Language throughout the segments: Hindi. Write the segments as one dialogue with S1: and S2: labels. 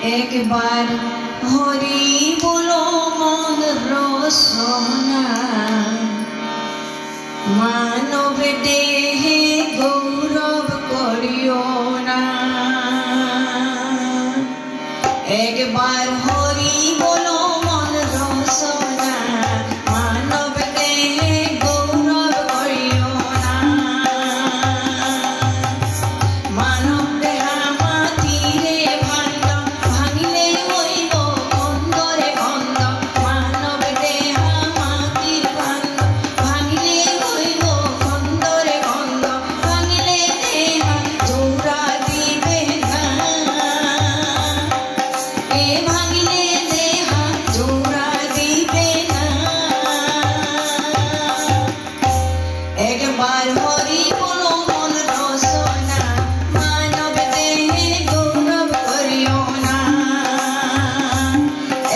S1: एक बार हरि बोलो मन रसना मानव देहे गौरव करियो ना। एक बार हरि बोलो मन रसना मानव देहे गौरव करियो ना। मानव देहा मातीरे भांड भांगिले हইব खंडरे खंड। मानव देहा मातीर भांड भांगिले हইব खंडरे खंड। भांगिले देहा जोड़ा दिबे ना ए भांगिले देहा जोड़ा दिबे ना। एक बार हरि बोलो मन रसना मानव देहे गौरव करियो ना।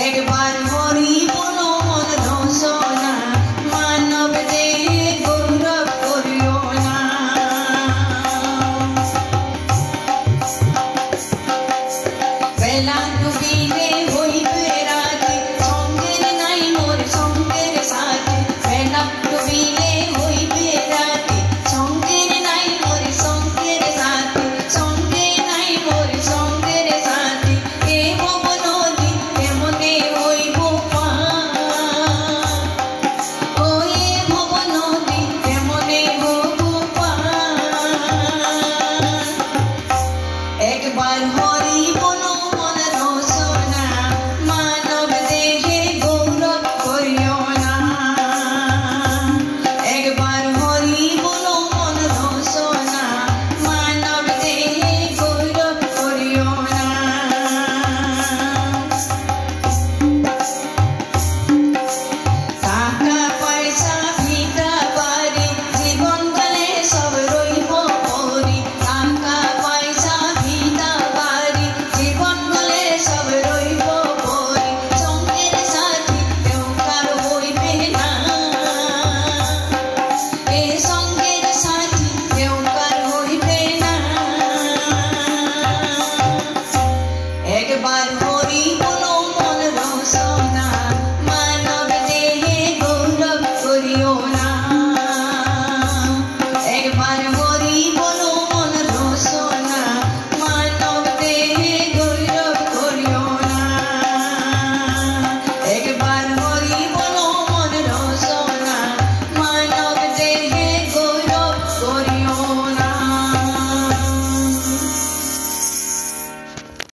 S1: एक बार हरि बोलो मन रसना मानव देहे गौरव करियो ना। बेला डुबिले हইবে রাতে সঙ্গের নাই মোর সঙ্গের সাথে। বেলা ডুবিলে হইবে রাতে সঙ্গের নাই মোর সঙ্গের সাথে। সঙ্গে নাই মোর সঙ্গের সাথে। এ ভব নদী কেমনে হইব পার। ও এ ভব নদী কেমনে হইব পার। একবার হরি